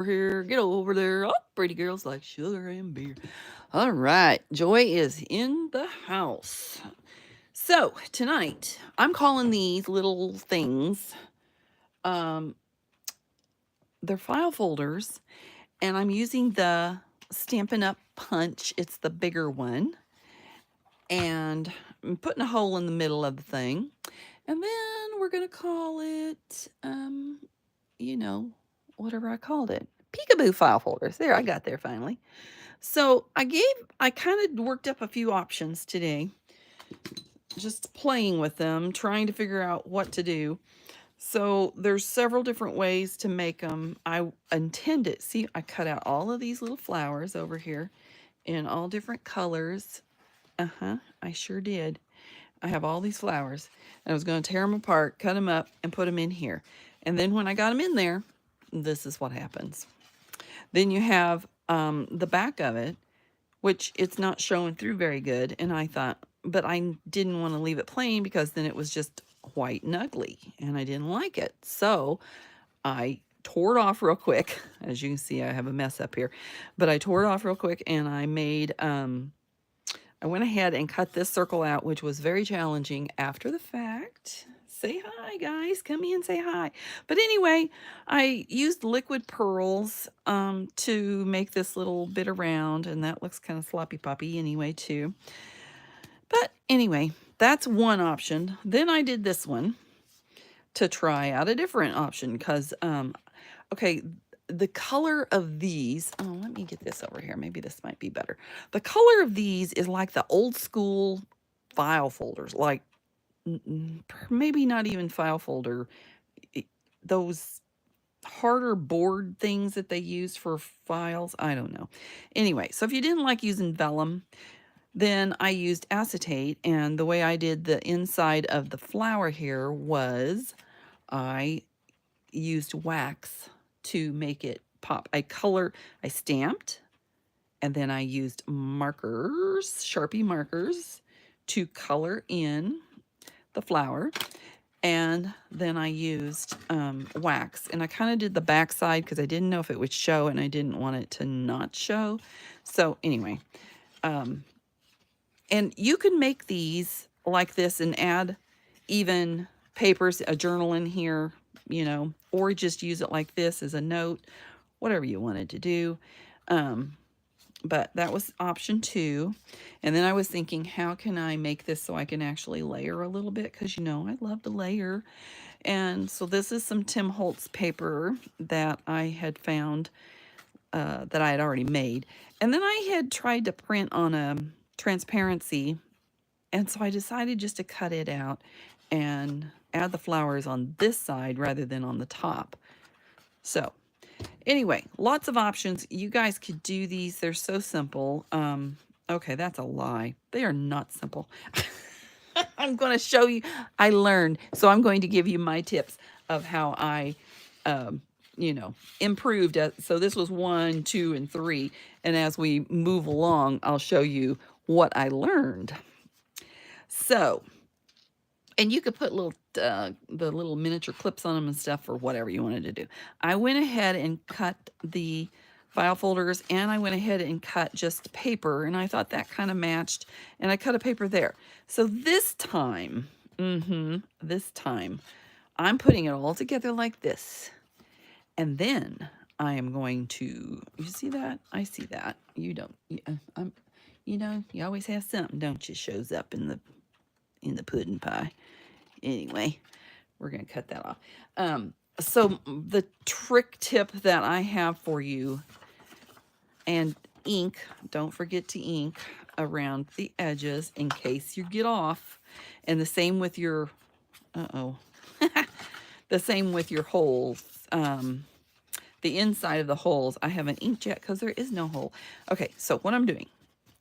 here, get over there. Oh, pretty girls like sugar and beer. All right, Joy is in the house. So tonight, I'm calling these little things, um, they're file folders, and I'm using the Stampin' Up! Punch. It's the bigger one, and I'm putting a hole in the middle of the thing, and then we're gonna call it, you know, whatever I called it. Peekaboo file folders. There, I got there finally. So I kind of worked up a few options today, just playing with them, trying to figure out what to do. So there's several different ways to make them. I intended, see, I cut out all of these little flowers over here in all different colors. I sure did. I have all these flowers. And I was going to tear them apart, cut them up, and put them in here. And then when I got them in there, this is what happens. Then you have the back of it, which it's not showing through very good. And I thought, but I didn't want to leave it plain because then it was just white and ugly and I didn't like it. So I tore it off real quick. As you can see, I have a mess up here, but I tore it off real quick and I made, I went ahead and cut this circle out, which was very challenging after the fact. Say hi, guys. Come in, say hi. But anyway, I used liquid pearls to make this little bit around, and that looks kind of sloppy poppy anyway, too. But anyway, that's one option. Then I did this one to try out a different option because, okay, the color of these, oh, let me get this over here. Maybe this might be better. The color of these is like the old school file folders, like maybe not even file folder, those harder board things that they use for files. I don't know. Anyway, so if you didn't like using vellum, then I used acetate, and the way I did the inside of the flower here was I used wax to make it pop. I stamped, and then I used markers, Sharpie markers, to color in the flower. And then I used wax, and I kind of did the back side because I didn't know if it would show, and I didn't want it to not show. So anyway, and you can make these like this and add even papers, a journal in here, or just use it like this as a note, whatever you wanted to do. But that was option 2. And then I was thinking, how can I make this so I can actually layer a little bit? Because, I love to layer. And so this is some Tim Holtz paper that I had found, that I had already made. And then I had tried to print on a transparency. And so I decided just to cut it out and add the flowers on this side rather than on the top. So anyway, lots of options. You guys could do these. They're so simple. Okay, that's a lie. They are not simple. I'm going to show you. I learned. So I'm going to give you my tips of how I, improved. So this was 1, 2, and 3. And as we move along, I'll show you what I learned. So, and you could put the little miniature clips on them and stuff for whatever you wanted to do. I went ahead and cut the file folders, and I went ahead and cut just paper, and I thought that kind of matched, and I cut a paper there. So this time, I'm putting it all together like this, and then I am going to, you see that? I see that. You don't. You always have something, don't you? Shows up in the pudding pie. Anyway, we're going to cut that off. So the trick tip that I have for you, and ink, don't forget to ink around the edges in case you get off. And the same with your, the same with your holes. The inside of the holes, I haven't inked yet because there is no hole. Okay, so what I'm doing,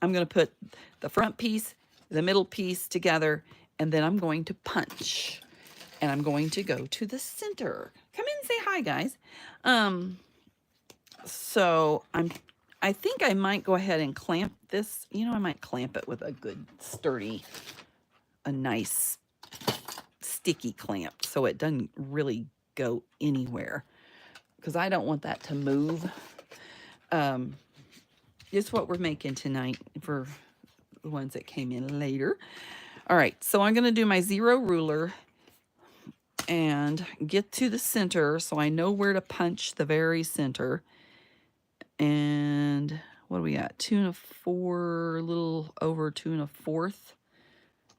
I'm going to put the front piece, the middle piece together, and then I'm going to punch. And I'm going to go to the center. Come in and say hi, guys. So I think I might go ahead and clamp this. I might clamp it with a good sturdy, a nice sticky clamp so it doesn't really go anywhere. because I don't want that to move. It's what we're making tonight for the ones that came in later. All right, so I'm going to do my 0 ruler and get to the center so I know where to punch the very center. And what do we got? 2 1/4, a little over 2 1/4.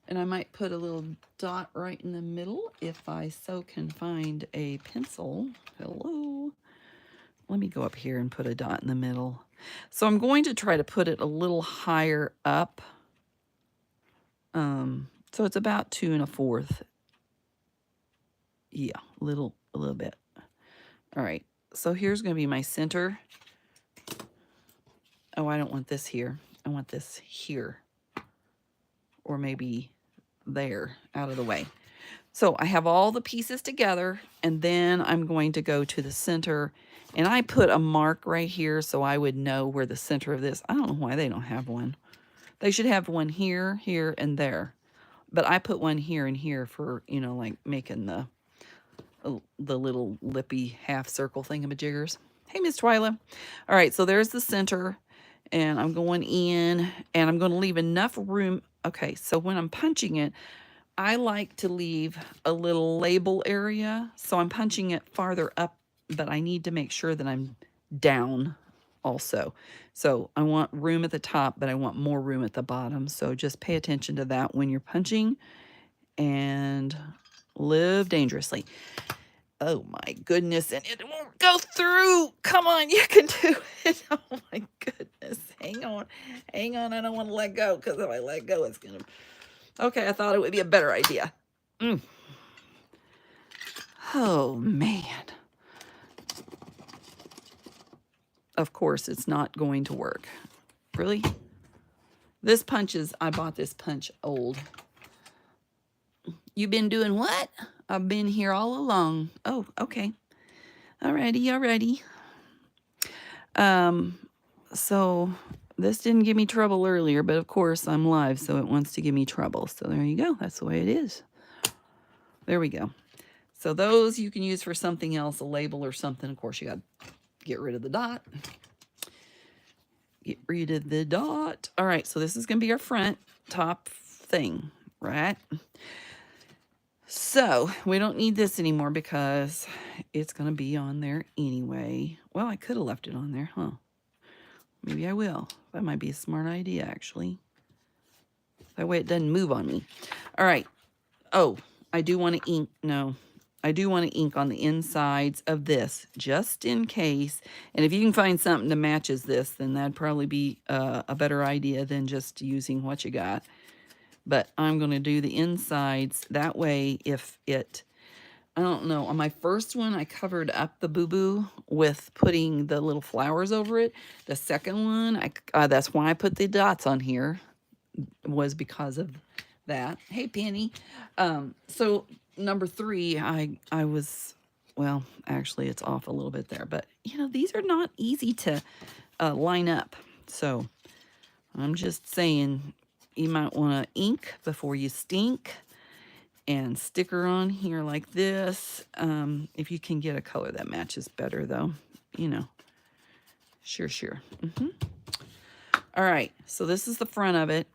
And I might put a little dot right in the middle if I so can find a pencil. Hello. Let me go up here and put a dot in the middle. So I'm going to try to put it a little higher up. So it's about 2 1/4. Yeah, a little bit. All right, so here's going to be my center. Oh, I don't want this here. I want this here. Or maybe there, out of the way. So I have all the pieces together, and then I'm going to go to the center, and I put a mark right here so I would know where the center of this. I don't know why they don't have one. They should have one here, here, and there. But I put one here and here for, you know, like making the little lippy half circle thingamajiggers. Hey, Miss Twyla. All right, so there's the center, and I'm going in, and I'm going to leave enough room. Okay, so when I'm punching it, I like to leave a little label area, so I'm punching it farther up, but I need to make sure that I'm down also. So I want room at the top, but I want more room at the bottom. So just pay attention to that when you're punching and live dangerously. Oh my goodness, and it won't go through. Come on, you can do it. Oh my goodness. Hang on. Hang on. I don't want to let go, because if I let go, it's going to... Okay, I thought it would be a better idea. Oh, man. Of course, it's not going to work. Really? This punch is... I bought this punch old. You been doing what? I've been here all along. Oh, okay. Alrighty. So this didn't give me trouble earlier, but of course I'm live, so it wants to give me trouble. So there you go. That's the way it is. There we go. So those you can use for something else, a label or something. Of course, you got to get rid of the dot. Get rid of the dot. All right, so this is going to be our front top thing, right? So we don't need this anymore because it's going to be on there anyway. Well, I could have left it on there, huh? Maybe I will. That might be a smart idea, actually. That way it doesn't move on me. All right. Oh, I do want to ink. No, I do want to ink on the insides of this, just in case. And if you can find something that matches this, then that'd probably be a better idea than just using what you got. But I'm going to do the insides. That way, if it... I don't know. On my first one, I covered up the boo-boo with putting the little flowers over it. The second one, that's why I put the dots on here, was because of that. Hey, Penny. So number 3, I was, well, actually it's off a little bit there, but you know, these are not easy to line up. So I'm just saying, you might want to ink before you stink. And sticker on here like this. If you can get a color that matches better, though, you know. Sure. All right, so this is the front of it.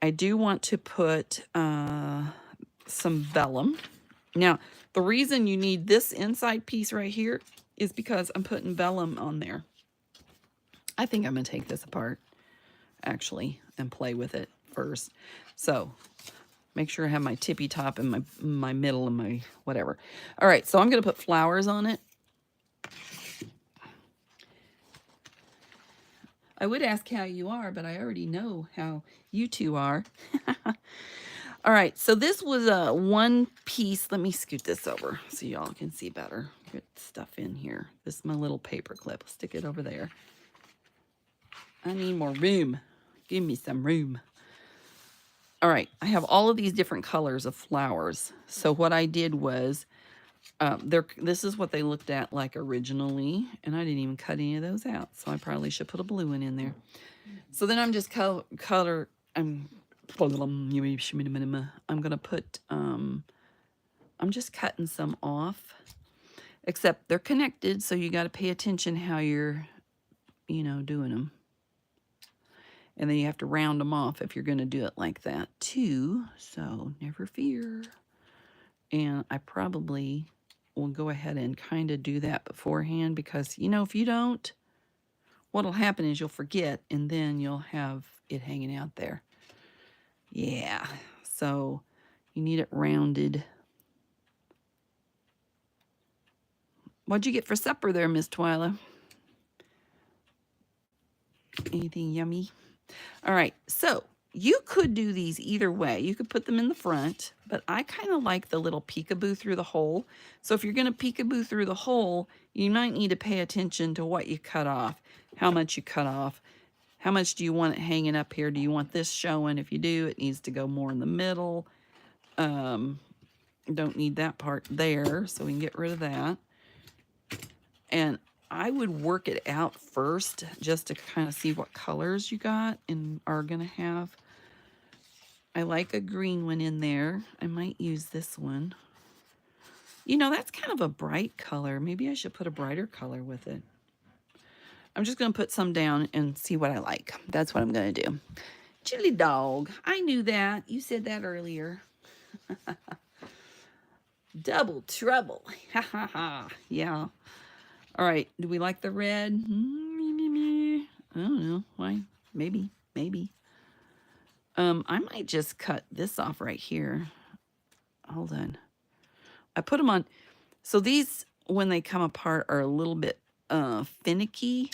I do want to put some vellum. Now, the reason you need this inside piece right here is because I'm putting vellum on there. I think I'm going to take this apart, actually, and play with it first. So... make sure I have my tippy top and my middle and my whatever. All right, so I'm going to put flowers on it. I would ask how you are, but I already know how you two are. All right, so this was a one piece. Let me scoot this over so y'all can see better. Get stuff in here. This is my little paper clip. I'll stick it over there. I need more room. Give me some room. All right, I have all of these different colors of flowers. So what I did was, this is what they looked at like originally, and I didn't even cut any of those out. So I probably should put a blue one in there. So then I'm just I'm gonna put, I'm just cutting some off. except they're connected, so you got to pay attention how you're, doing them. And then you have to round them off if you're going to do it like that too. So never fear. And I probably will go ahead and kind of do that beforehand because, if you don't, what'll happen is you'll forget and then you'll have it hanging out there. Yeah. So you need it rounded. What'd you get for supper there, Miss Twyla? Anything yummy? All right. So you could do these either way. You could put them in the front, but I kind of like the little peekaboo through the hole. So if you're going to peekaboo through the hole, you might need to pay attention to what you cut off, how much you cut off. How much do you want it hanging up here? Do you want this showing? If you do, it needs to go more in the middle. Don't need that part there, so we can get rid of that. And I would work it out first just to kind of see what colors you got and are going to have. I like a green one in there. I might use this one. That's kind of a bright color. Maybe I should put a brighter color with it. I'm just going to put some down and see what I like. That's what I'm going to do. Chili dog. I knew that. You said that earlier. Double trouble. Ha ha ha. Yeah. All right. Do we like the red? I don't know. Why? Maybe. I might just cut this off right here. Hold on. I put them on. So these, when they come apart, are a little bit finicky.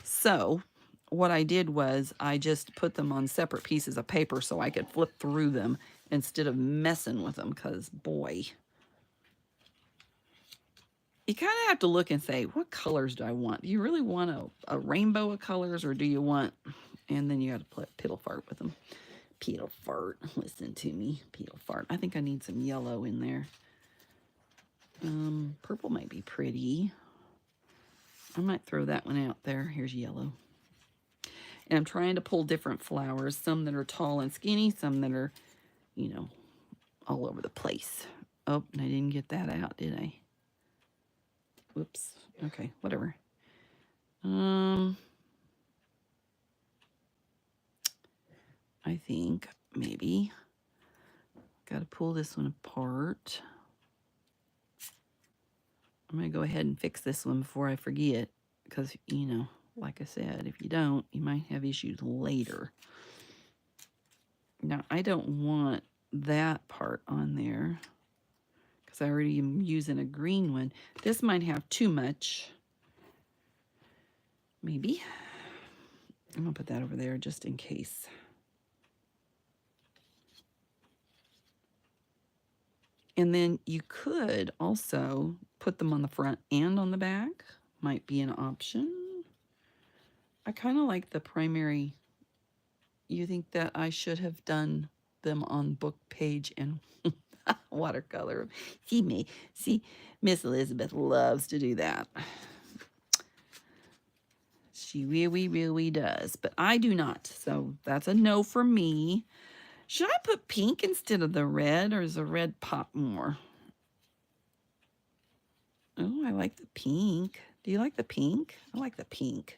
So what I did was I just put them on separate pieces of paper so I could flip through them instead of messing with them, because boy, you kind of have to look and say, what colors do I want? Do you really want a rainbow of colors, or do you want, and then you got to put piddle fart with them. Piddle fart, listen to me, piddle fart. I think I need some yellow in there. Purple might be pretty. I might throw that one out there. Here's yellow. And I'm trying to pull different flowers, some that are tall and skinny, some that are, all over the place. Oh, and I didn't get that out, did I? Whoops. Okay, whatever. I think maybe got to pull this one apart. I'm going to go ahead and fix this one before I forget, because, like I said, if you don't, you might have issues later. Now, I don't want that part on there because I already am using a green one. This might have too much. Maybe. I'm going to put that over there just in case. And then you could also put them on the front and on the back. Might be an option. I kind of like the primary. You think that I should have done them on book page and watercolor? See, Miss Elizabeth loves to do that. She really does. But I do not. So that's a no for me. Should I put pink instead of the red, or does the red pop more? Oh, I like the pink. Do you like the pink? I like the pink.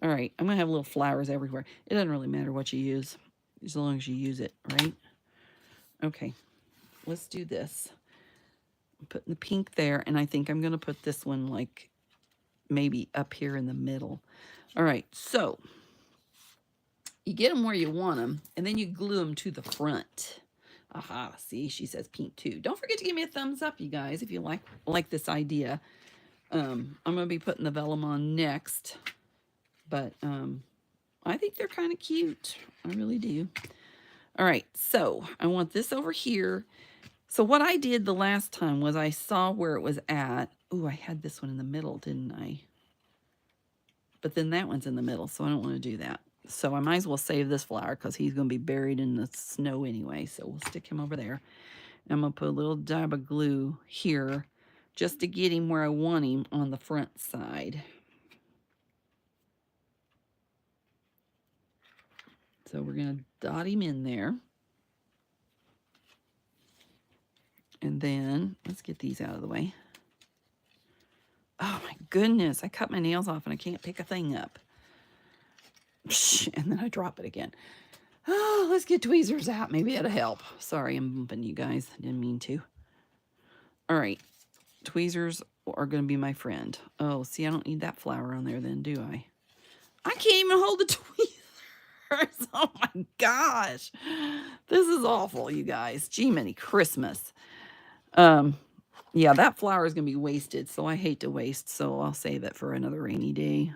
All right, I'm going to have little flowers everywhere. It doesn't really matter what you use, as long as you use it, right? Okay, let's do this. I'm putting the pink there, and I think I'm going to put this one like maybe up here in the middle. All right, so you get them where you want them, and then you glue them to the front. Aha, see, she says pink too. Don't forget to give me a thumbs up, you guys, if you like this idea. I'm going to be putting the vellum on next, but I think they're kind of cute. I really do. All right, so I want this over here. So what I did the last time was I saw where it was at. Ooh, I had this one in the middle, didn't I? But then that one's in the middle, so I don't want to do that. So I might as well save this flower because he's going to be buried in the snow anyway. So we'll stick him over there. I'm going to put a little dab of glue here just to get him where I want him on the front side. So we're going to dot him in there. And then let's get these out of the way. Oh my goodness, I cut my nails off and I can't pick a thing up. And then I drop it again. Oh, let's get tweezers out. Maybe it'll help. Sorry, I'm bumping you guys. I didn't mean to. All right. Tweezers are going to be my friend. Oh, see, I don't need that flower on there then, do I? I can't even hold the tweezers. Oh my gosh. This is awful, you guys. Gee, many Christmas. Yeah, that flower is going to be wasted, so I hate to waste, so I'll save it for another rainy day.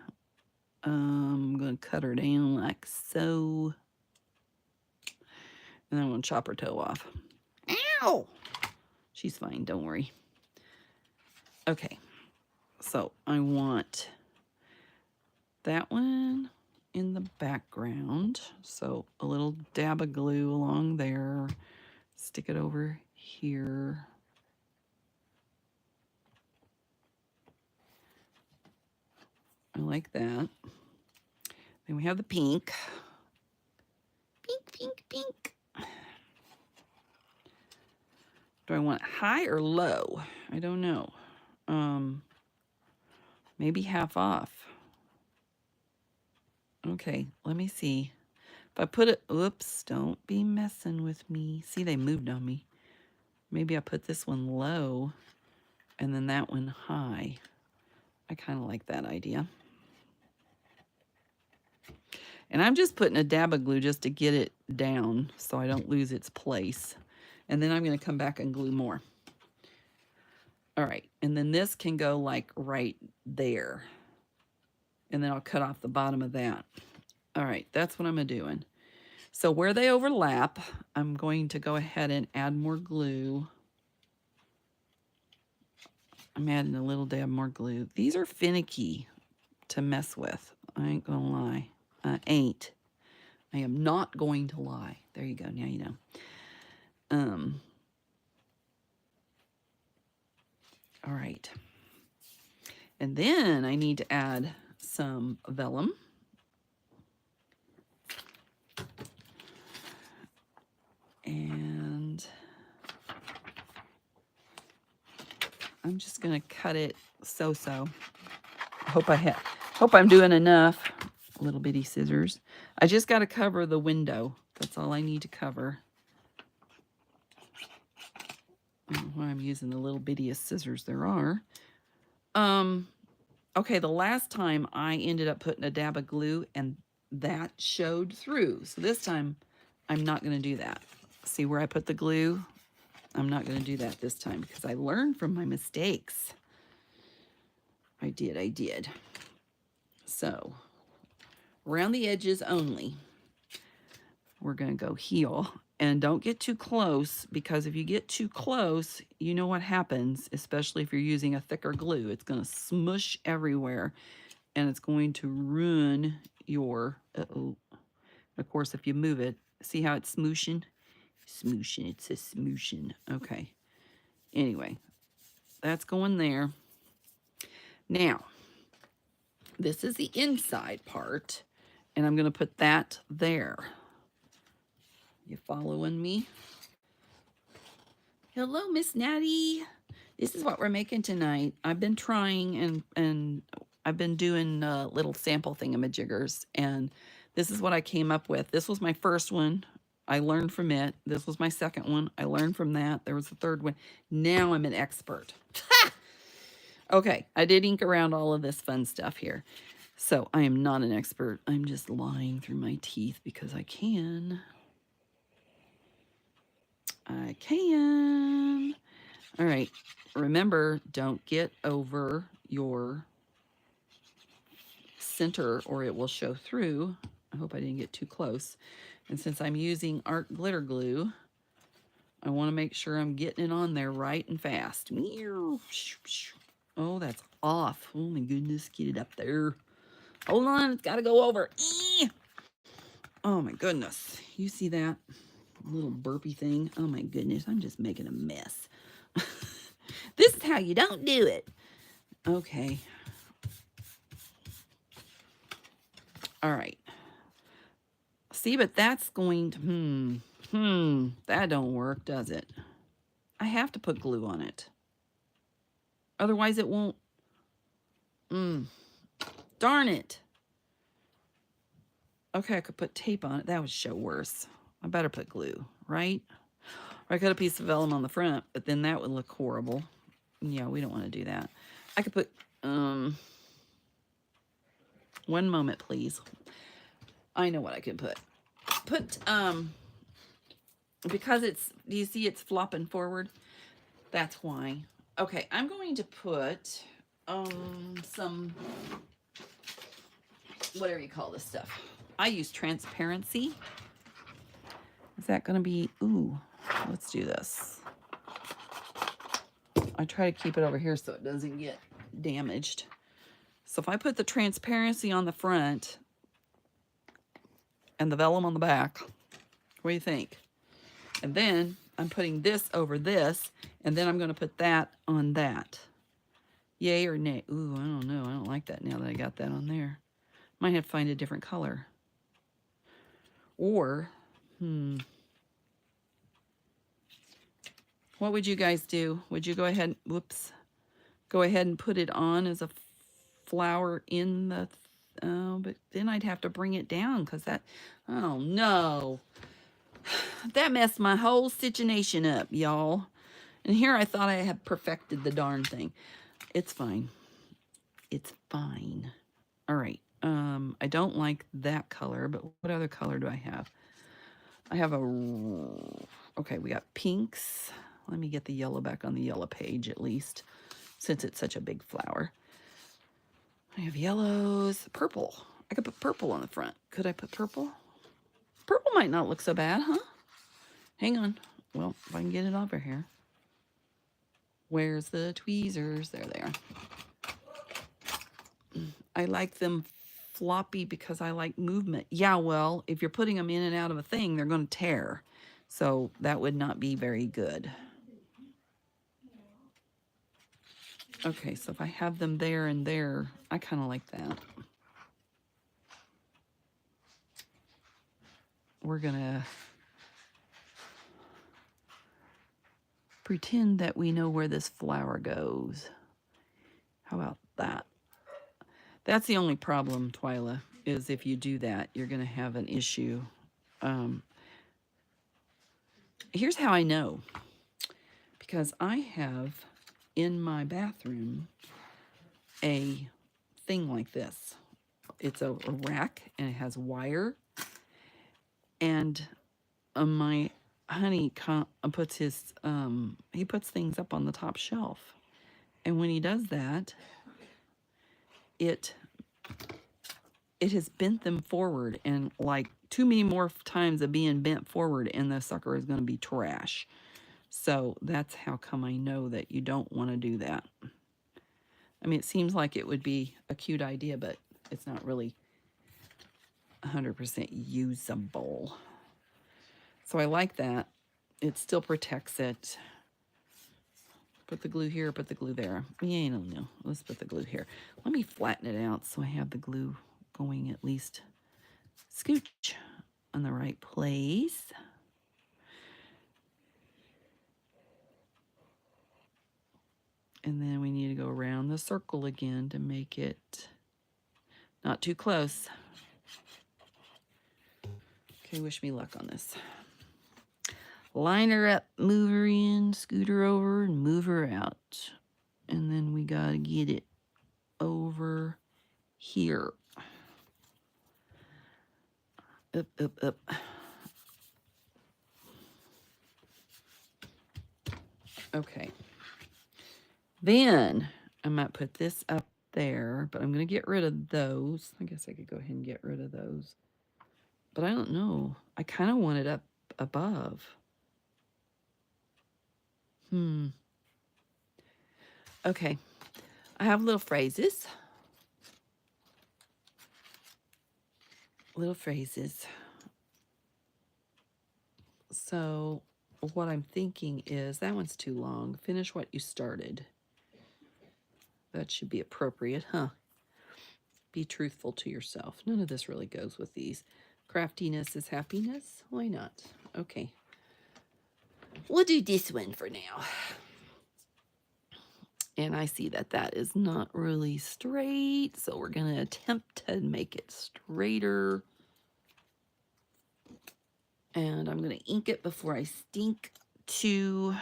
I'm going to cut her down like so. And then I'm going to chop her toe off. Ow! She's fine, don't worry. Okay, so I want that one in the background. So a little dab of glue along there. Stick it over here. I like that. Then we have the pink. Pink, pink, pink. Do I want high or low? I don't know. Maybe half off. Okay, let me see. If I put it, oops, don't be messing with me. See, they moved on me. Maybe I put this one low and then that one high. I kind of like that idea. And I'm just putting a dab of glue just to get it down so I don't lose its place. And then I'm going to come back and glue more. All right, and then this can go like right there. And then I'll cut off the bottom of that. All right, that's what I'm doing. So where they overlap, I'm going to go ahead and add more glue. I'm adding a little dab more glue. These are finicky to mess with. I ain't gonna lie. I ain't. I am not going to lie. There you go. Now you know. All right. And then I need to add some vellum. And I'm just gonna cut it so-so. Hope I'm doing enough. Little bitty scissors. I just got to cover the window. That's all I need to cover. I don't know why I'm using the little bittiest scissors there are. Okay, the last time I ended up putting a dab of glue and that showed through. So this time I'm not going to do that. See where I put the glue? I'm not going to do that this time because I learned from my mistakes. I did. So around the edges only. We're going to go heel. And don't get too close, because if you get too close, you know what happens, especially if you're using a thicker glue. It's going to smush everywhere, and it's going to ruin your... Uh-oh. Of course, if you move it, see how it's smooshing? Smooshing. It says smooshing. Okay. Anyway, that's going there. Now, this is the inside part, and I'm going to put that there. You following me? Hello, Miss Natty. This is what we're making tonight. I've been trying and I've been doing little sample thingamajiggers, and this is what I came up with. This was my first one. I learned from it. This was my second one. I learned from that. There was a third one. Now I'm an expert. Okay, I did ink around all of this fun stuff here. So I am not an expert. I'm just lying through my teeth because I can. I can. All right. Remember, don't get over your center or it will show through. I hope I didn't get too close. And since I'm using art glitter glue, I want to make sure I'm getting it on there right and fast. Oh, that's off. Oh my goodness, get it up there. Hold on, it's got to go over. Oh my goodness. You see that little burpy thing? Oh my goodness, I'm just making a mess. This is how you don't do it. Okay. All right. See, but that's going to, that don't work, does it? I have to put glue on it. Otherwise it won't. Darn it. Okay, I could put tape on it. That would show worse. I better put glue, right? Or I could a piece of vellum on the front, but then that would look horrible. Yeah, we don't want to do that. I could put, one moment, please. I know what I could put. Because it's, do you see it's flopping forward? That's why. Okay, I'm going to put, some, whatever you call this stuff. I use transparency. Is that going to be, ooh, let's do this. I try to keep it over here so it doesn't get damaged. So if I put the transparency on the front and the vellum on the back, what do you think? And then I'm putting this over this, and then I'm going to put that on that. Yay or nay? Ooh, I don't know. I don't like that now that I got that on there. Might have to find a different color. Or, what would you guys do? Would you go ahead, go ahead and put it on as a flower in the, but then I'd have to bring it down because that, oh no. That messed my whole situation up, y'all. And here I thought I had perfected the darn thing. It's fine. It's fine. All right. I don't like that color, but what other color do I have? I have okay, we got pinks. Let me get the yellow back on the yellow page at least, since it's such a big flower. I have yellows, purple. I could put purple on the front. Could I put purple? Purple might not look so bad, huh? Hang on. Well, if I can get it over here. Where's the tweezers? There they are. I like them floppy because I like movement. Yeah, well, if you're putting them in and out of a thing, they're going to tear. So that would not be very good. Okay, so if I have them there and there, I kind of like that. We're going to pretend that we know where this flower goes. How about that? That's the only problem, Twyla, is if you do that, you're going to have an issue. Here's how I know. Because I have in my bathroom a thing like this. It's a rack and it has wire. And my honey puts his, he puts things up on the top shelf. And when he does that, it has bent them forward, and like too many more times of being bent forward, and the sucker is going to be trash. So that's how come I know that you don't want to do that. I mean, it seems like it would be a cute idea, but it's not really 100% usable. So I like that. It still protects it. Put the glue here, put the glue there. Yeah, I don't know. Let's put the glue here. Let me flatten it out so I have the glue going at least scooch on the right place. And then we need to go around the circle again to make it not too close. Okay, wish me luck on this. Line her up, move her in, scoot her over, and move her out. And then we gotta get it over here. Up, up, up. Okay. Then I might put this up there, but I'm going to get rid of those. I guess I could go ahead and get rid of those. But I don't know. I kind of want it up above. Okay. I have little phrases. Little phrases. So what I'm thinking is, that one's too long. Finish what you started. That should be appropriate, huh? Be truthful to yourself. None of this really goes with these. Craftiness is happiness. Why not? Okay. We'll do this one for now. And I see that that is not really straight, so we're going to attempt to make it straighter. And I'm going to ink it before I stink to.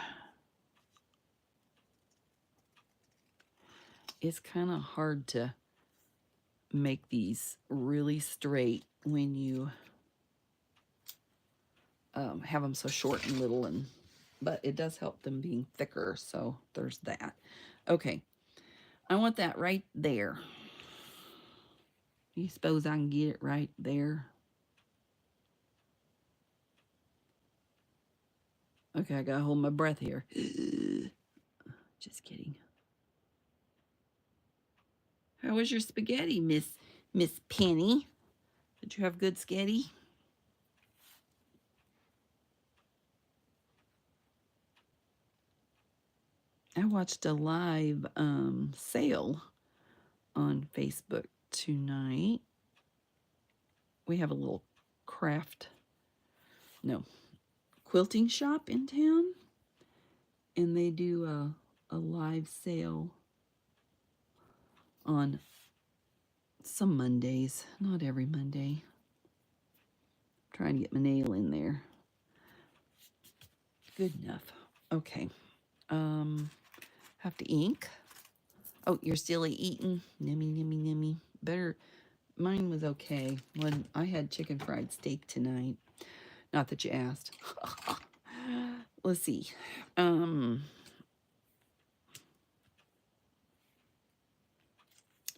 It's kind of hard to make these really straight when you have them so short and little, but it does help them being thicker, so there's that. Okay, I want that right there. You suppose I can get it right there? Okay, I gotta hold my breath here. Just kidding. How was your spaghetti, Miss Penny? Did you have good spaghetti? I watched a live sale on Facebook tonight. We have a little quilting shop in town, and they do a live sale on some Mondays, not every Monday. I'm trying to get my nail in there. Good enough. Okay. Have to ink. Oh, you're still eating? Nimmy, nimmy, nimmy. Better. Mine was okay. When I had chicken fried steak tonight. Not that you asked. Let's see.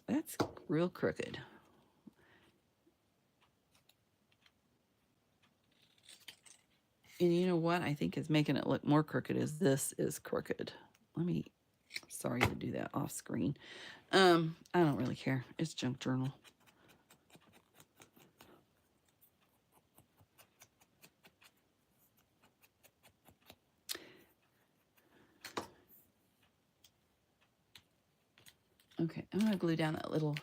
That's real crooked. And you know what I think is making it look more crooked is this is crooked. Sorry to do that off screen. I don't really care. It's junk journal. Okay, I'm gonna glue down that little.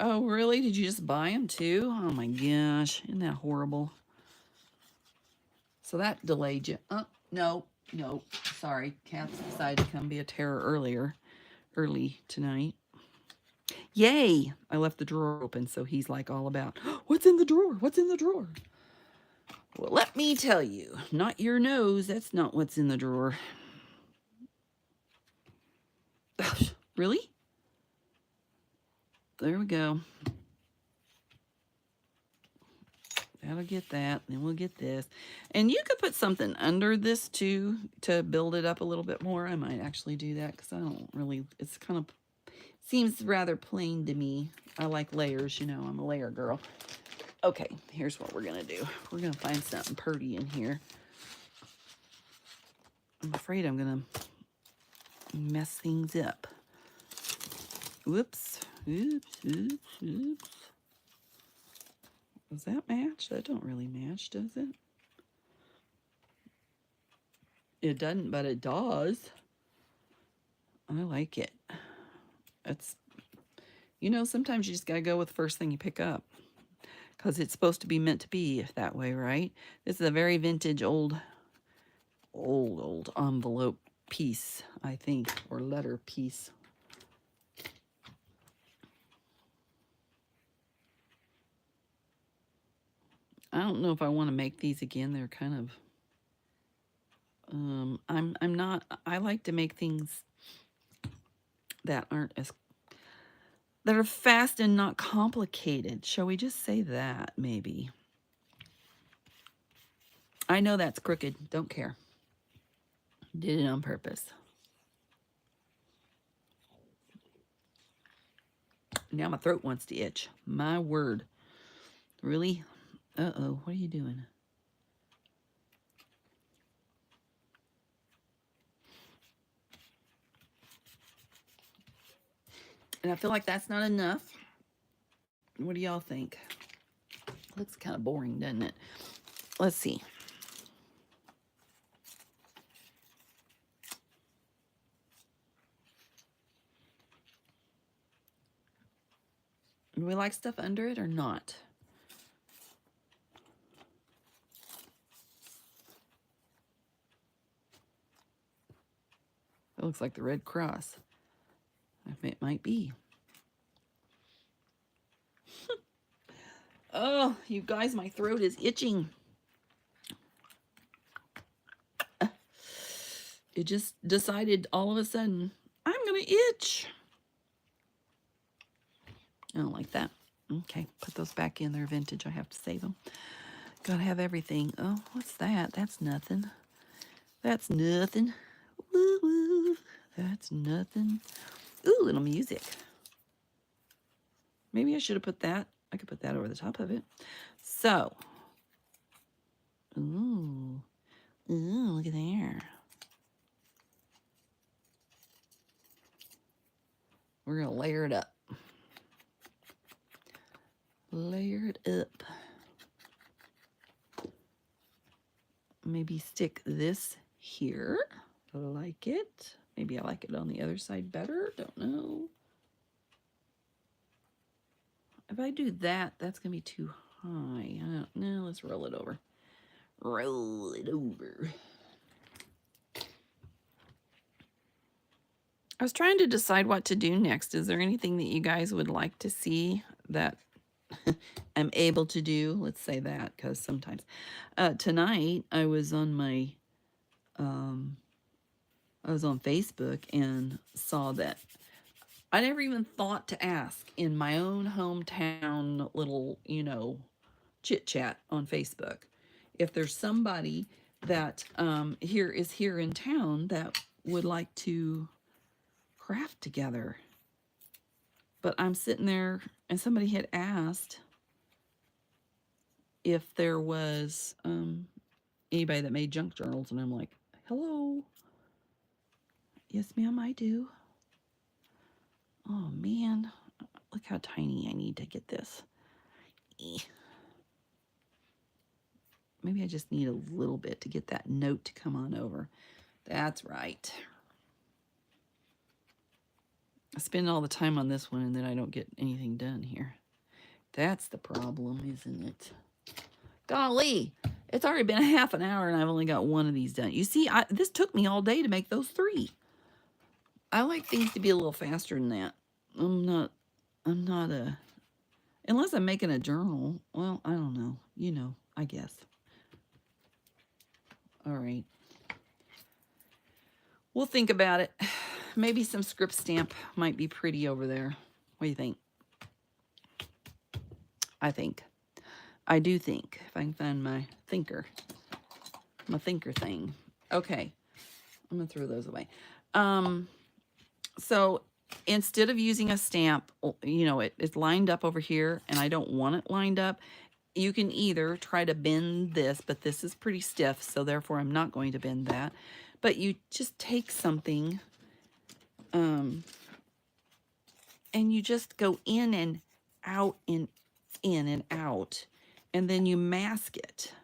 Oh, really? Did you just buy them too? Oh my gosh, isn't that horrible? So that delayed you. No, sorry. Cats decided to come be a terror early tonight. Yay! I left the drawer open, so he's like all about, what's in the drawer? What's in the drawer? Well, let me tell you, not your nose. That's not what's in the drawer. Really? There we go. That'll get that. Then we'll get this. And you could put something under this too to build it up a little bit more. I might actually do that because I don't really, it's kind of, seems rather plain to me. I like layers, you know, I'm a layer girl. Okay, here's what we're going to do. We're going to find something pretty in here. I'm afraid I'm going to mess things up. Whoops. Oops. Does that match? That don't really match, does it? It doesn't, but it does. I like it. It's, you know, sometimes you just got to go with the first thing you pick up. Because it's supposed to be meant to be that way, right? This is a very vintage, old envelope piece, I think, or letter piece. I don't know if I want to make these again. They're kind of, I'm not, I like to make things that aren't as, that are fast and not complicated. Shall we just say that, maybe? I know that's crooked. Don't care. Did it on purpose. Now my throat wants to itch. My word. Really? Uh-oh. What are you doing? And I feel like that's not enough. What do y'all think? Looks kind of boring, doesn't it? Let's see. Do we like stuff under it or not? looks like the Red Cross. It might be. Oh, you guys, my throat is itching. It just decided all of a sudden, I'm going to itch. I don't like that. Okay, put those back in. They're vintage. I have to save them. Gotta have everything. Oh, what's that? That's nothing. That's nothing. Woo woo. That's nothing. Ooh, little music. Maybe I should have put that. I could put that over the top of it. So, ooh, look at there. We're gonna layer it up. Layer it up. Maybe stick this here. I like it. Maybe I like it on the other side better. Don't know. If I do that, that's going to be too high. I don't know. Let's roll it over. Roll it over. I was trying to decide what to do next. Is there anything that you guys would like to see that I'm able to do? Let's say that, because sometimes. Tonight, I was on my... I was on Facebook and saw that I never even thought to ask in my own hometown little, chit chat on Facebook if there's somebody that is here in town that would like to craft together. But I'm sitting there and somebody had asked if there was anybody that made junk journals, and I'm like, hello. Yes, ma'am, I do. Oh, man. Look how tiny I need to get this. Maybe I just need a little bit to get that note to come on over. That's right. I spend all the time on this one, and then I don't get anything done here. That's the problem, isn't it? Golly, it's already been a half an hour, and I've only got one of these done. You see, this took me all day to make those 3. I like things to be a little faster than that. I'm not unless I'm making a journal. Well, I don't know. I guess. All right. We'll think about it. Maybe some script stamp might be pretty over there. What do you think? I do think. If I can find my thinker thing. Okay. I'm going to throw those away. So instead of using a stamp, it's lined up over here, and I don't want it lined up. You can either try to bend this, but this is pretty stiff, so therefore I'm not going to bend that. But you just take something, and you just go in and out and in and out, and then you mask it.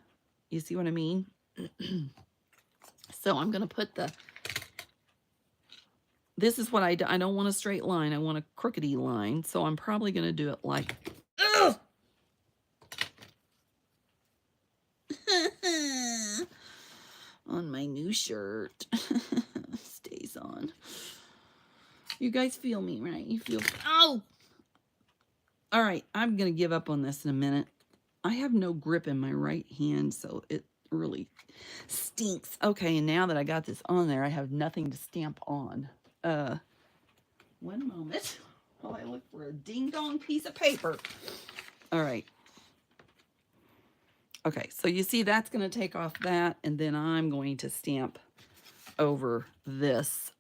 You see what I mean? So I'm going to put this is what I don't want a straight line. I want a crookedy line. So I'm probably going to do it like, on my new shirt. Stays on. You guys feel me, right? You feel, oh! All right, I'm going to give up on this in a minute. I have no grip in my right hand, so it really stinks. Okay, and now that I got this on there, I have nothing to stamp on. One moment while I look for a ding-dong piece of paper. All right. Okay, so you see that's going to take off that, and then I'm going to stamp over this.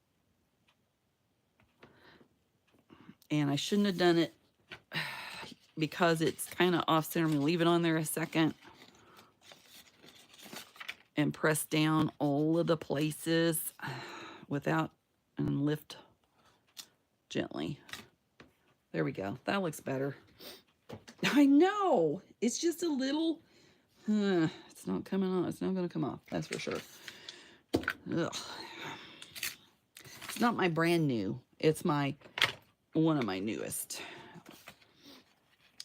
And I shouldn't have done it because it's kind of off-center. I'm going to leave it on there a second and press down all of the places without, and lift gently. There we go. That looks better. I know. It's just a little... it's not coming on. It's not going to come off. That's for sure. Ugh. It's not my brand new. It's one of my newest.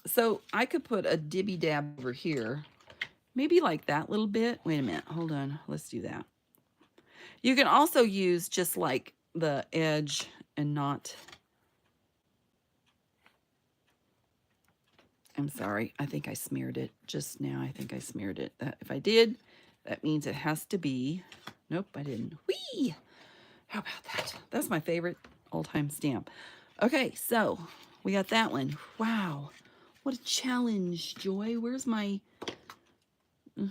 So I could put a dibby dab over here. Maybe like that little bit. Wait a minute. Hold on. Let's do that. You can also use just like the edge and not... I'm sorry. I think I smeared it just now. I think I smeared it. If I did, that means it has to be... Nope, I didn't. Whee! How about that? That's my favorite all-time stamp. Okay, so we got that one. Wow. What a challenge, Joy. Where's my... Well,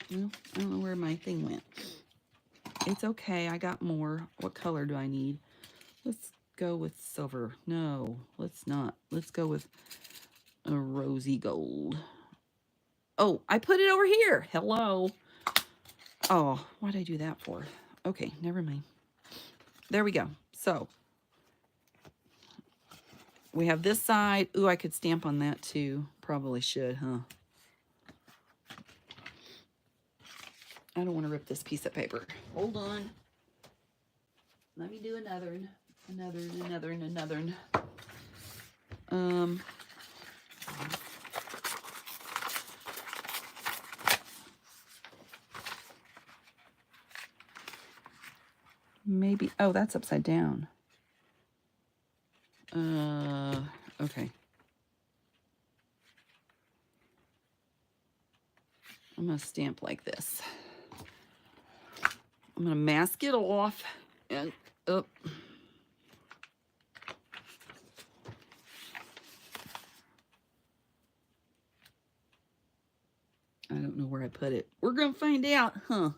I don't know where my thing went. It's okay. I got more. What color do I need? Let's go with silver. No, let's not. Let's go with a rosy gold. Oh, I put it over here. Hello. Oh, why'd I do that for? Okay, never mind. There we go. So we have this side. Ooh, I could stamp on that too. Probably should, huh? I don't want to rip this piece of paper. Hold on. Let me do another one. Another one. Maybe, oh, that's upside down. Okay. I'm gonna stamp like this. I'm gonna mask it off and up. I don't know where I put it. We're gonna find out, huh?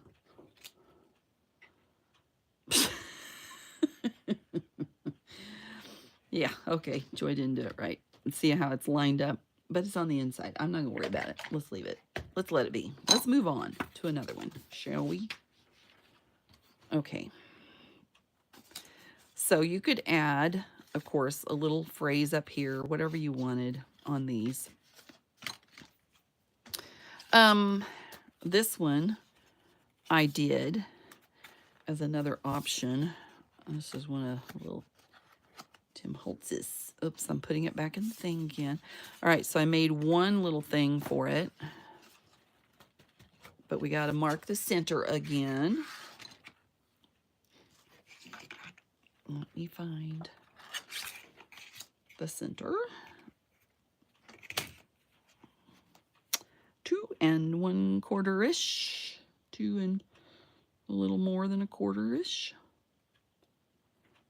Yeah, okay. Joy didn't do it right. Let's see how it's lined up, but it's on the inside. I'm not gonna worry about it. Let's leave it. Let's let it be. Let's move on to another one, shall we? Okay. So you could add, of course, a little phrase up here, whatever you wanted on these. This one I did as another option. This is one of little Tim Holtz's. Oops, I'm putting it back in the thing again. All right, so I made one little thing for it. But we got to mark the center again. Let me find the center. 2 1/4-ish. 2 and a little more than 1/4-ish.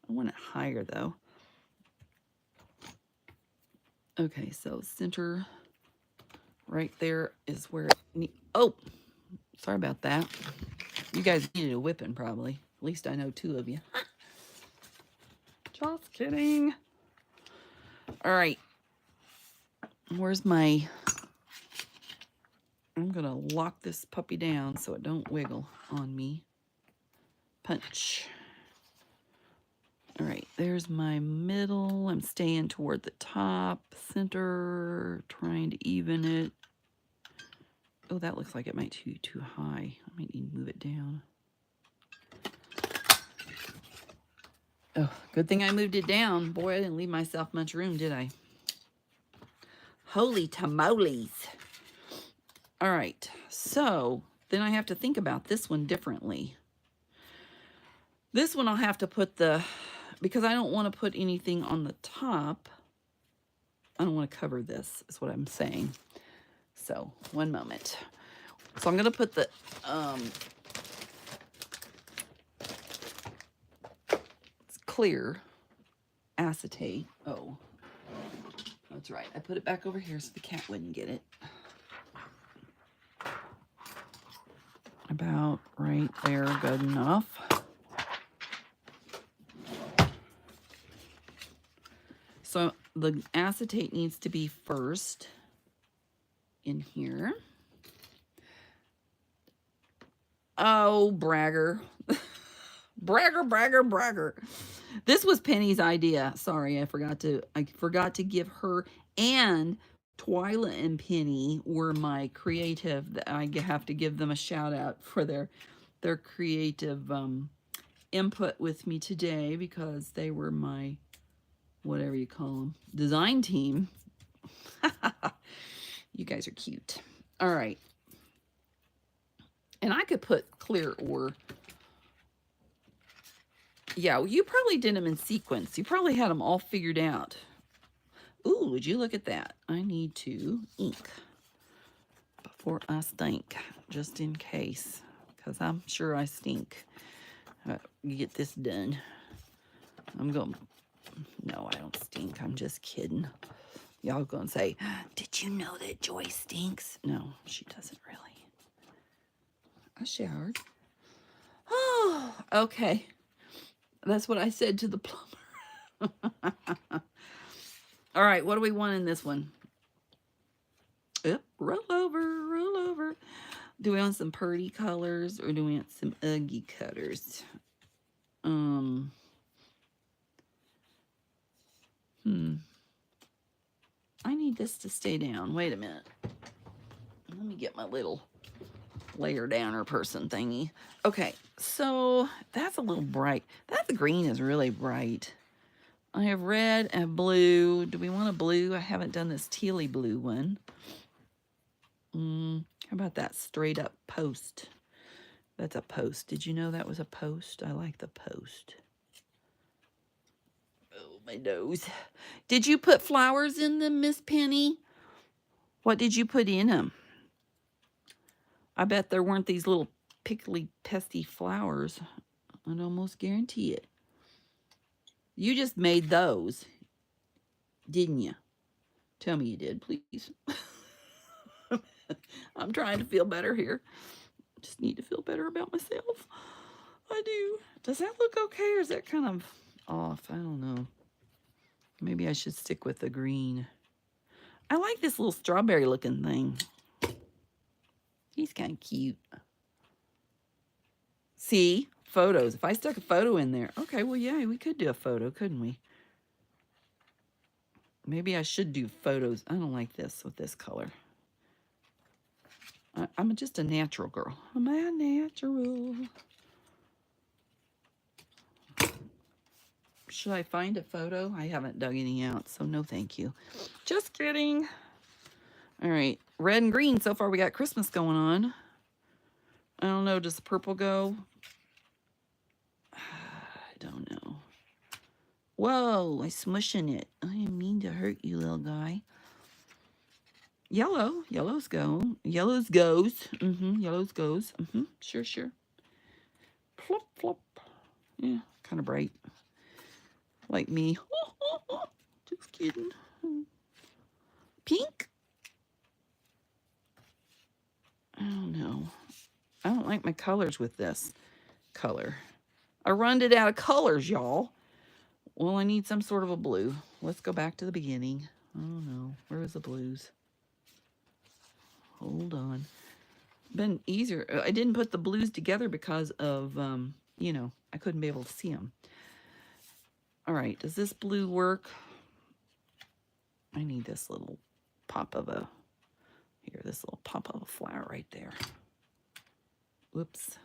I want it higher though. Okay, so center right there is where it oh, sorry about that. You guys needed a whipping probably. At least I know 2 of you. Just kidding. All right. Where's my... I'm going to lock this puppy down so it don't wiggle on me. Punch. All right, there's my middle. I'm staying toward the top, center, trying to even it. Oh, that looks like it might be too high. I might need to move it down. Oh, good thing I moved it down. Boy, I didn't leave myself much room, did I? Holy tamales. All right, so then I have to think about this one differently. This one I'll have to put the, because I don't want to put anything on the top. I don't want to cover this, is what I'm saying. So, one moment. So I'm going to put the, it's clear acetate. Oh, that's right. I put it back over here so the cat wouldn't get it. About right there, good enough. So the acetate needs to be first in here. Oh, bragger. Bragger. This was Penny's idea. Sorry, I forgot to give her, and Twyla and Penny were my creative. I have to give them a shout out for their creative input with me today, because they were my, whatever you call them, design team. You guys are cute. All right. And I could put clear or Yeah, well, you probably did them in sequence. You probably had them all figured out. Ooh, would you look at that? I need to ink before I stink, just in case, because I'm sure I stink. Get this done. I'm going, no, I don't stink. I'm just kidding. Y'all gonna say, did you know that Joy stinks? No, she doesn't really. I showered. Oh, okay. That's what I said to the plumber. All right, what do we want in this one? Yep, roll over, roll over. Do we want some pretty colors or do we want some ugly colors? I need this to stay down. Wait a minute. Let me get my little layer downer person thingy. Okay, so that's a little bright. That green is really bright. I have red and blue. Do we want a blue? I haven't done this tealy blue one. How about that straight up post? That's a post. Did you know that was a post? I like the post. Oh, my nose. Did you put flowers in them, Miss Penny? What did you put in them? I bet there weren't these little pickly, pesty flowers. I'd almost guarantee it. You just made those, didn't you? Tell me you did, please. I'm trying to feel better here. Just need to feel better about myself. I do. Does that look okay or is that kind of off? I don't know. Maybe I should stick with the green. I like this little strawberry looking thing. He's kind of cute. See? Photos. If I stuck a photo in there. Okay, well, yeah, we could do a photo, couldn't we? Maybe I should do photos. I don't like this with this color. I'm just a natural girl. I'm a natural. Should I find a photo? I haven't dug any out, so no thank you. Just kidding. All right, red and green. So far we got Christmas going on. I don't know, does purple go? I don't know. Whoa, I'm smushing it. I didn't mean to hurt you, little guy. Yellow. Yellows go. Yellows goes. Yellows goes. Sure, sure. Flop, flop. Yeah, kind of bright. Like me. Just kidding. Pink? I don't know. I don't like my colors with this color. I run it out of colors, y'all. Well, I need some sort of a blue. Let's go back to the beginning. Oh no, where was the blues? Hold on. Been easier. I didn't put the blues together because of, you know, I couldn't be able to see them. All right, does this blue work? I need this little pop of a, here, this little pop of a flower right there. Whoops.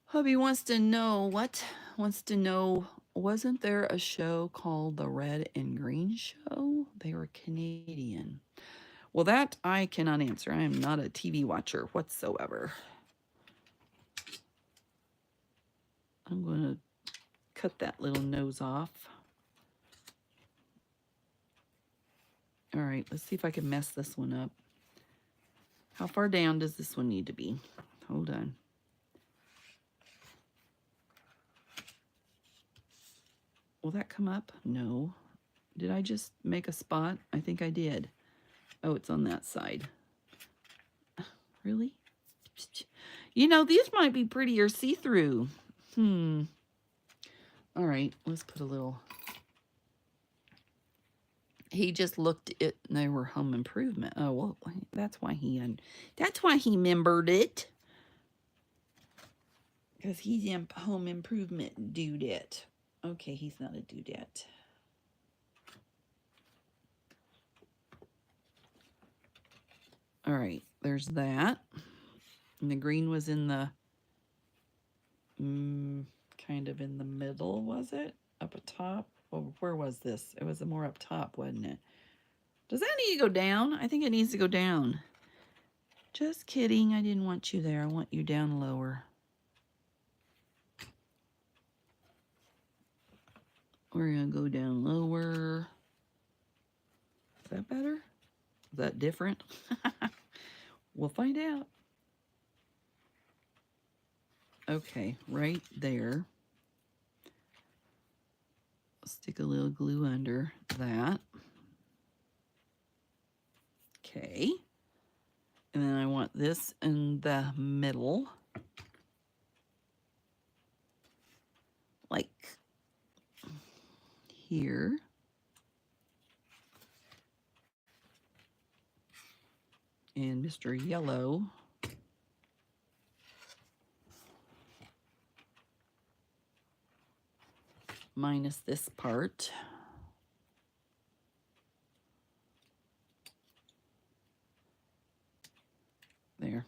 Hubby wants to know, what? Wants to know, wasn't there a show called The Red and Green Show? They were Canadian. Well, that I cannot answer. I am not a TV watcher whatsoever. I'm going to cut that little nose off. All right, let's see if I can mess this one up. How far down does this one need to be? Hold on. Will that come up? No. Did I just make a spot? I think I did. Oh, it's on that side. Really? You know, these might be prettier see-through. All right, let's put a little. He just looked at it and they were Home Improvement. Oh, well, that's why he remembered it. Because he's in Home Improvement dudette. Okay, he's not a dudette. All right, there's that. And the green was in the, kind of in the middle, was it? Up top? Well, where was this? It was more up top, wasn't it? Does that need to go down? I think it needs to go down. Just kidding. I didn't want you there. I want you down lower. We're going to go down lower. Is that better? Is that different? We'll find out. Okay, right there. Stick a little glue under that. Okay. And then I want this in the middle. Like here. And Mr. Yellow. Minus this part. There.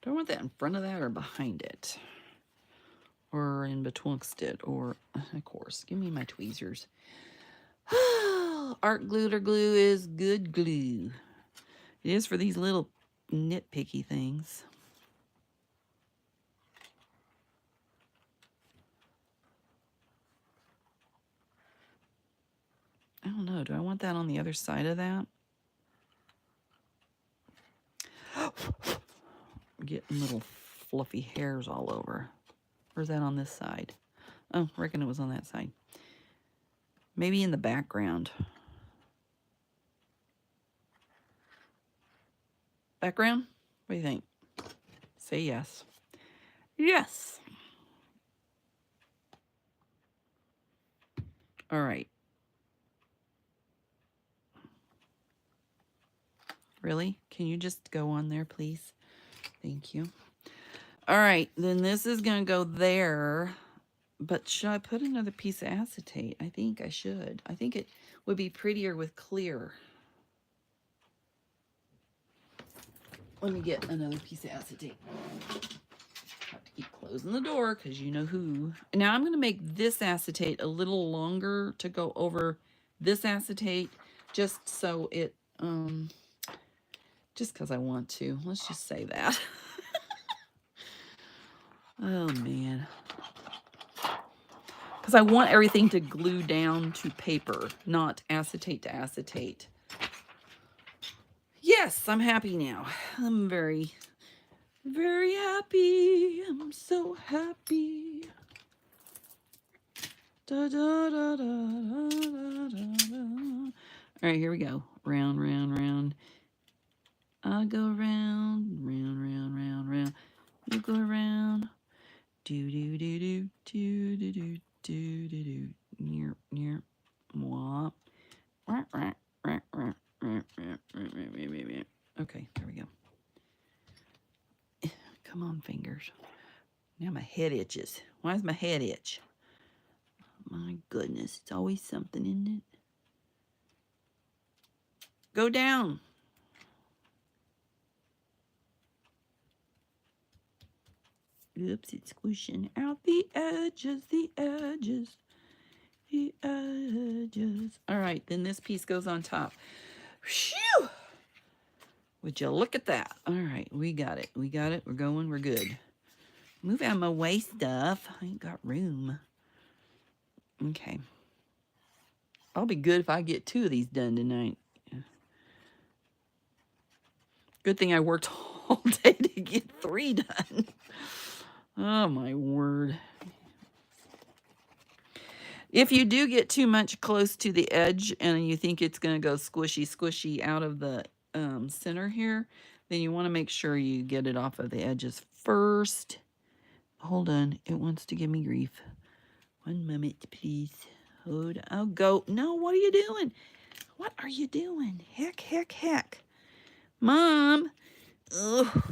Do I want that in front of that or behind it? Or in betwixt it? Or, of course, give me my tweezers. Art glitter glue is good glue. It is for these little nitpicky things. I don't know. Do I want that on the other side of that? I'm getting little fluffy hairs all over. Or is that on this side? Oh, I reckon it was on that side. Maybe in the background. Background? What do you think? Say yes. Yes. All right. Really? Can you just go on there, please? Thank you. All right. Then this is going to go there. But should I put another piece of acetate? I think I should. I think it would be prettier with clear. Let me get another piece of acetate. Have to keep closing the door because you know who. Now I'm going to make this acetate a little longer to go over this acetate just so it, just because I want to. Let's just say that. Oh, man. Because I want everything to glue down to paper, not acetate to acetate. Yes, I'm happy now. I'm very, very happy. I'm so happy. Da, da, da, da, da, da, da. All right, here we go. Round, round, round. I'll go round, round, round, round, round. You go around. Do, do, do, do, do, do, do, do, do, do. Near, near. Mwah. Okay, there we go. Come on, fingers. Now my head itches. Why does my head itch? My goodness, it's always something, isn't it? Go down. Oops, it's squishing out the edges, the edges, the edges. All right, then this piece goes on top. Phew! Would you look at that? All right, we got it. We got it. We're going. We're good. Move out of my way, stuff. I ain't got room. Okay. I'll be good if I get 2 of these done tonight. Good thing I worked all day to get 3 done. Oh, my word. If you do get too much close to the edge and you think it's going to go squishy, squishy out of the center here, then you want to make sure you get it off of the edges first. Hold on. It wants to give me grief. One moment, please. Hold on. Oh, go. No, what are you doing? What are you doing? Heck, heck, heck. Mom. Ugh.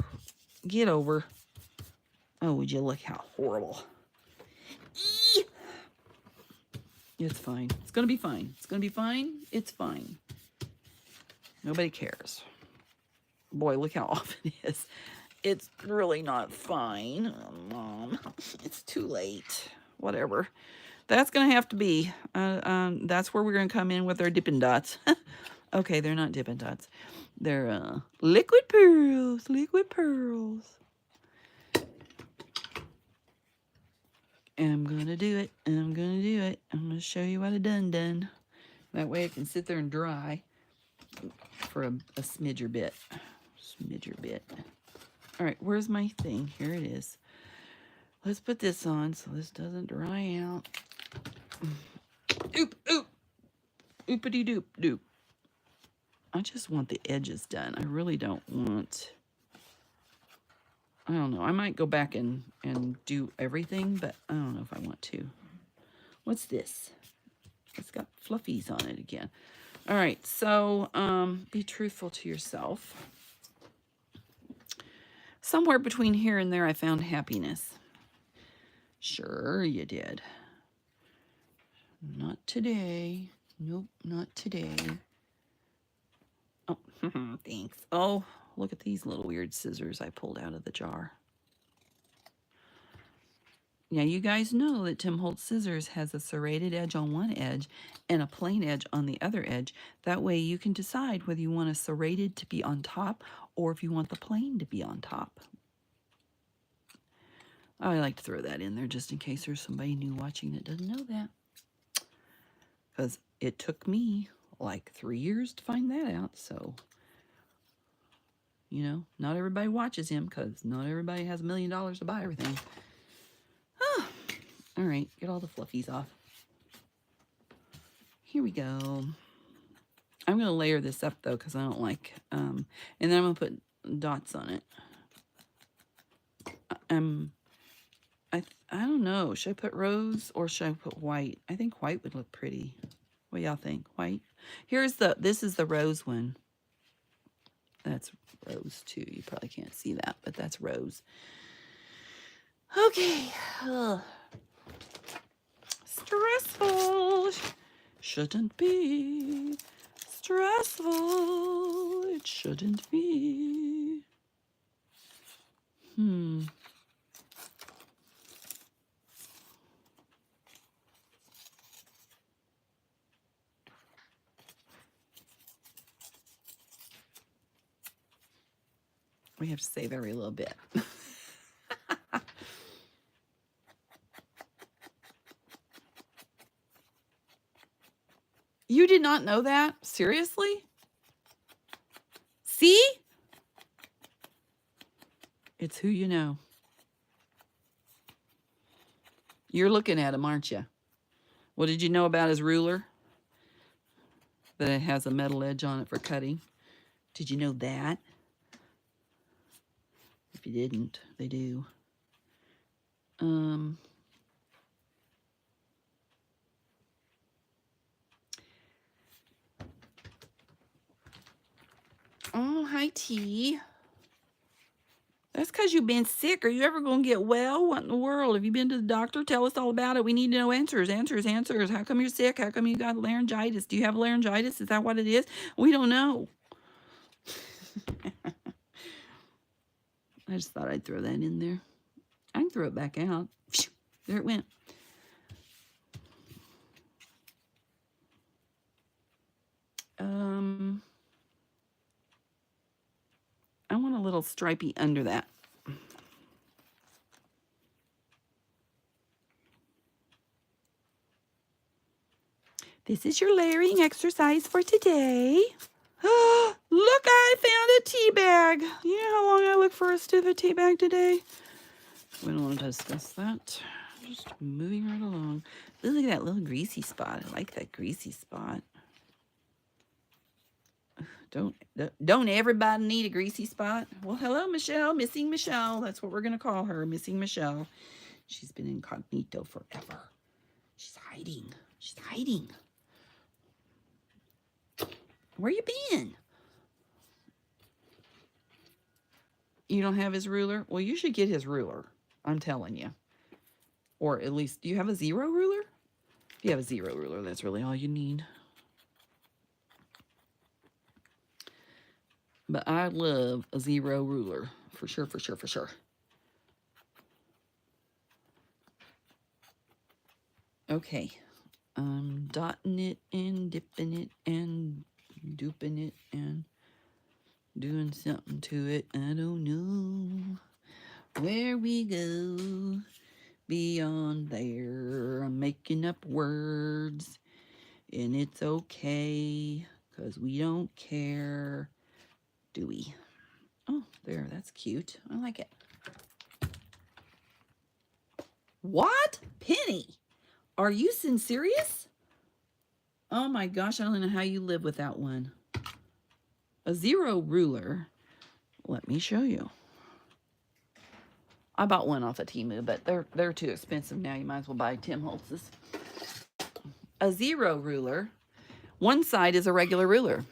Get over. Oh, would you look how horrible. Eee! It's fine. It's going to be fine. It's going to be fine. It's fine. Nobody cares. Boy, look how off it is. It's really not fine, Mom. It's too late. Whatever. That's going to have to be. That's where we're going to come in with our Dippin' Dots. Okay, they're not Dippin' Dots. They're liquid pearls. Liquid pearls. And I'm going to do it. And I'm going to do it. I'm going to show you what I done. That way it can sit there and dry for a smidger bit. All right, where's my thing? Here it is. Let's put this on so this doesn't dry out. Oop. Oopity doop. I just want the edges done. I really don't want... I don't know. I might go back and do everything, but I don't know if I want to. What's this? It's got fluffies on it again. All right, so be truthful to yourself. Somewhere between here and there, I found happiness. Sure you did. Not today. Nope, not today. Oh, thanks. Oh, look at these little weird scissors I pulled out of the jar. Now, you guys know that Tim Holtz scissors has a serrated edge on one edge and a plain edge on the other edge. That way you can decide whether you want a serrated to be on top or if you want the plain to be on top. I like to throw that in there just in case there's somebody new watching that doesn't know that. Because it took me like 3 years to find that out, so... You know, not everybody watches him because not everybody has $1 million to buy everything. Ah, all right, get all the fluffies off. Here we go. I'm going to layer this up, though, because I don't like... and then I'm going to put dots on it. I don't know. Should I put rose or should I put white? I think white would look pretty. What y'all think? White? This is the rose one. That's rose too. You probably can't see that, but that's rose. Okay. Ugh. Stressful. Shouldn't be. Stressful. It shouldn't be. We have to save every little bit. You did not know that? Seriously? See? It's who you know. You're looking at him, aren't you? What did you know about his ruler? That it has a metal edge on it for cutting. Did you know that? If you didn't, they do. Oh, hi, T. That's because you've been sick. Are you ever going to get well? What in the world? Have you been to the doctor? Tell us all about it. We need to know answers. How come you're sick? How come you got laryngitis? Do you have laryngitis? Is that what it is? We don't know. I just thought I'd throw that in there. I can throw it back out. There it went. I want a little stripey under that. This is your layering exercise for today. Look, I found a tea bag. You know how long I look for a stupid tea bag today? We don't want to discuss that. Just moving right along. Ooh, look at that little greasy spot. I like that greasy spot. Don't everybody need a greasy spot? Well, hello, Michelle. Missing Michelle. That's what we're going to call her. Missing Michelle. She's been incognito forever. She's hiding. She's hiding. Where you been? You don't have his ruler? Well, you should get his ruler. I'm telling you. Or at least, do you have a 0 ruler? If you have a 0 ruler, that's really all you need. But I love a 0 ruler. For sure, for sure, for sure. Okay. I'm dotting it and dipping it and duping it and doing something to it. I don't know where we go. beyond there. I'm making up words, and it's okay, because we don't care, do we? Oh, there, that's cute. I like it. What? Penny, are you serious? Oh my gosh, I don't know how you live without one. A zero ruler. Let me show you. I bought one off of Temu, but they're too expensive now. You might as well buy Tim Holtz's. A zero ruler. One side is a regular ruler.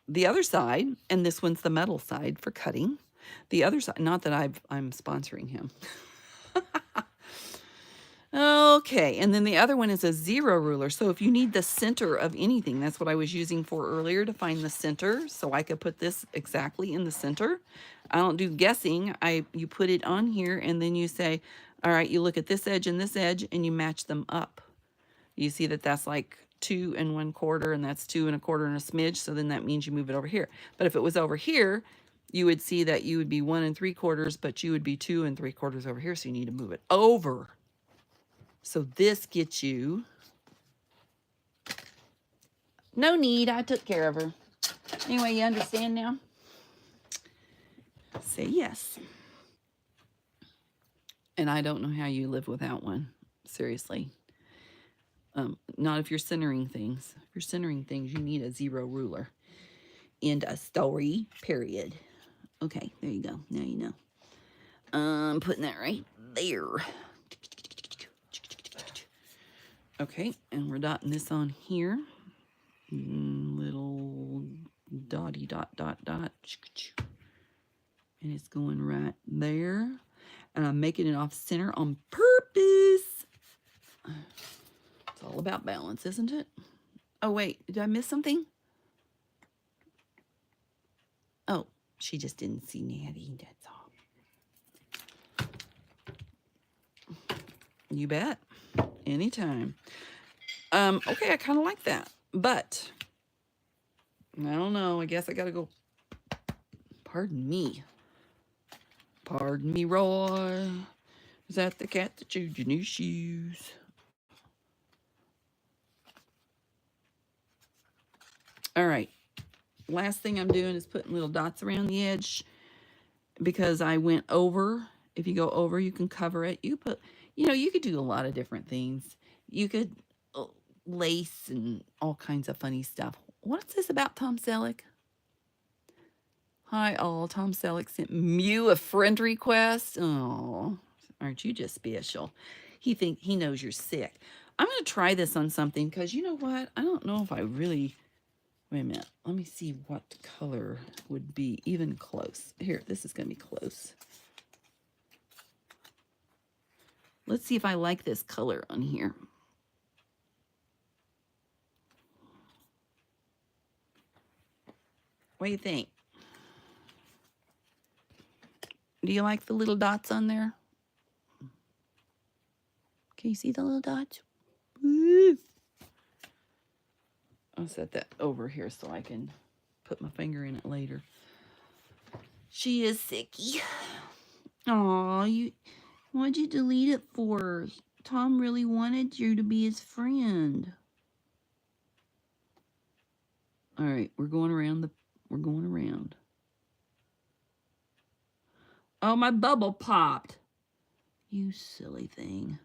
The other side, and this one's the metal side for cutting. The other side, not that I'm sponsoring him. Okay, and then the other one is a zero ruler. So if you need the center of anything, that's what I was using for earlier, to find the center, so I could put this exactly in the center. I don't do guessing. You put it on here, and then you say, all right, you look at this edge and this edge, and you match them up. You see that that's like 2 1/4, and that's 2 1/4 and a smidge, so then that means you move it over here. But if it was over here, you would see that you would be 1 3/4, but you would be 2 3/4 over here, so you need to move it over. So this gets you, no need, I took care of her. Anyway, you understand now? Say yes. And I don't know how you live without one, seriously. Not if you're centering things. If you're centering things, you need a zero ruler. End of story, period. Okay, there you go. Now you know. I'm putting that right there. Okay, and we're dotting this on here. Little dotty dot dot dot. And it's going right there. And I'm making it off center on purpose. It's all about balance, isn't it? Oh, wait, did I miss something? Oh, she just didn't see Natty, that's all. You bet. Anytime. Okay, I kind of like that. But, I don't know. I guess I got to go. Pardon me. Pardon me, Roy. Is that the cat that chewed your new shoes? All right. Last thing I'm doing is putting little dots around the edge, because I went over. If you go over, you can cover it. You put, you could do a lot of different things. You could lace and all kinds of funny stuff. What's this about Tom Selleck? Hi all, Tom Selleck sent you a friend request. Oh, aren't you just special? He knows you're sick. I'm going to try this on something, because you know what? I don't know if I really, wait a minute. Let me see what color would be even close. Here, this is going to be close. Let's see if I like this color on here. What do you think? Do you like the little dots on there? Can you see the little dots? Woo. I'll set that over here so I can put my finger in it later. She is sicky. Aw, what'd you delete it for? Tom really wanted you to be his friend. All right, we're going around. Oh, my bubble popped. You silly thing.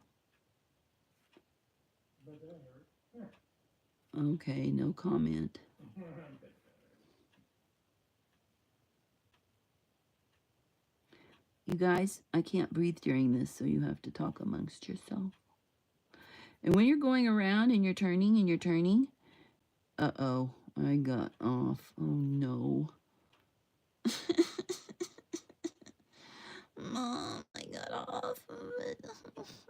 Okay, no comment. You guys, I can't breathe during this, so you have to talk amongst yourself. And when you're going around and you're turning, uh-oh, I got off. Oh, no. Mom, I got off of it.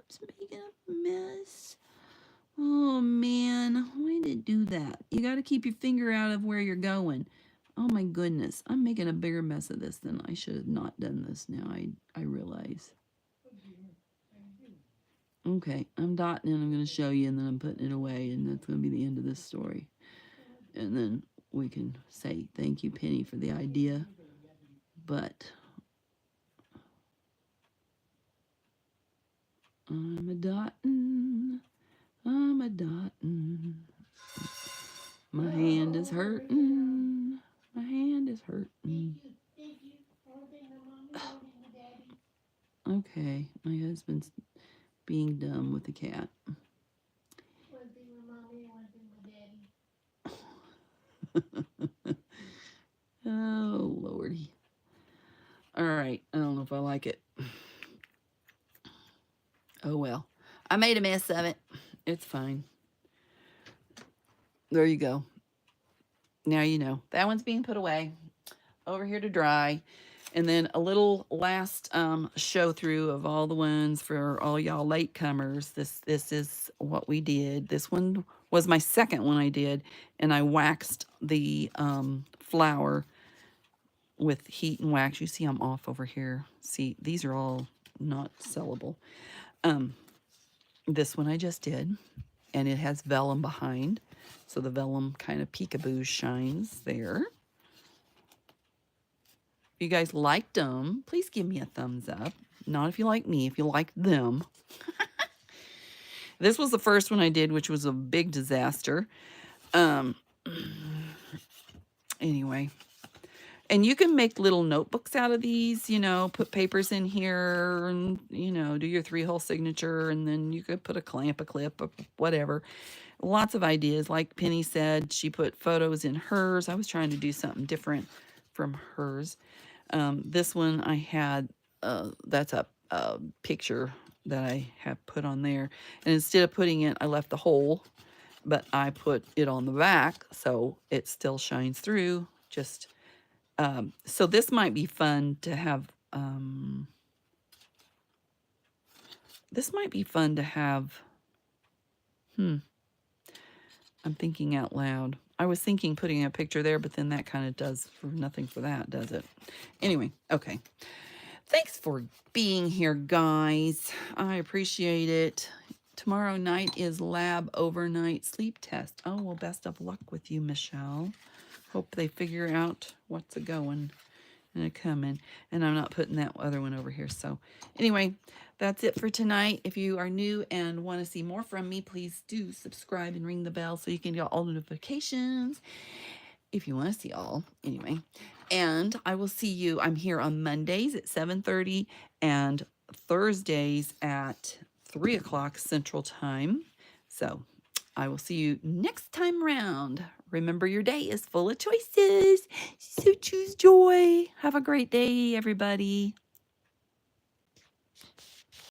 It's making a mess. Oh, man. Why did it do that? You got to keep your finger out of where you're going. Oh, my goodness. I'm making a bigger mess of this than I should have not done this now. I realize. Okay, I'm dotting and I'm going to show you, and then I'm putting it away, and that's going to be the end of this story. And then we can say thank you, Penny, for the idea. But I'm a dottin'. I'm a dottin'. My hand is hurting. My hand is hurting. Okay, my husband's being dumb with the cat. Oh, Lordy. All right, I don't know if I like it. Oh, well. I made a mess of it. It's fine. There you go. Now you know. That one's being put away. Over here to dry. And then a little last show through of all the ones for all y'all latecomers. This is what we did. This one was my second one I did, and I waxed the flower with heat and wax. You see I'm off over here. See, these are all not sellable. This one I just did, and it has vellum behind, so the vellum kind of peekaboo shines there. If you guys liked them, please give me a thumbs up. Not if you like me, if you like them. This was the first one I did, which was a big disaster. Anyway. And you can make little notebooks out of these, you know, put papers in here and, you know, do your 3-hole signature. And then you could put a clamp, a clip, or whatever. Lots of ideas. Like Penny said, she put photos in hers. I was trying to do something different from hers. This one I had, that's a picture that I have put on there. And instead of putting it, I left the hole, but I put it on the back so it still shines through. Just so this might be fun to have. This might be fun to have. I'm thinking out loud. I was thinking putting a picture there, but then that kind of does for nothing for that, does it? Anyway, okay. Thanks for being here, guys. I appreciate it. Tomorrow night is lab overnight sleep test. Oh, well, best of luck with you, Michelle. Hope they figure out what's a going and a coming. And I'm not putting that other one over here. So anyway, that's it for tonight. If you are new and want to see more from me, please do subscribe and ring the bell so you can get all notifications if you want to see all. Anyway, and I will see you. I'm here on Mondays at 7:30 and Thursdays at 3 o'clock Central Time. So I will see you next time round. Remember, your day is full of choices. So choose joy. Have a great day, everybody.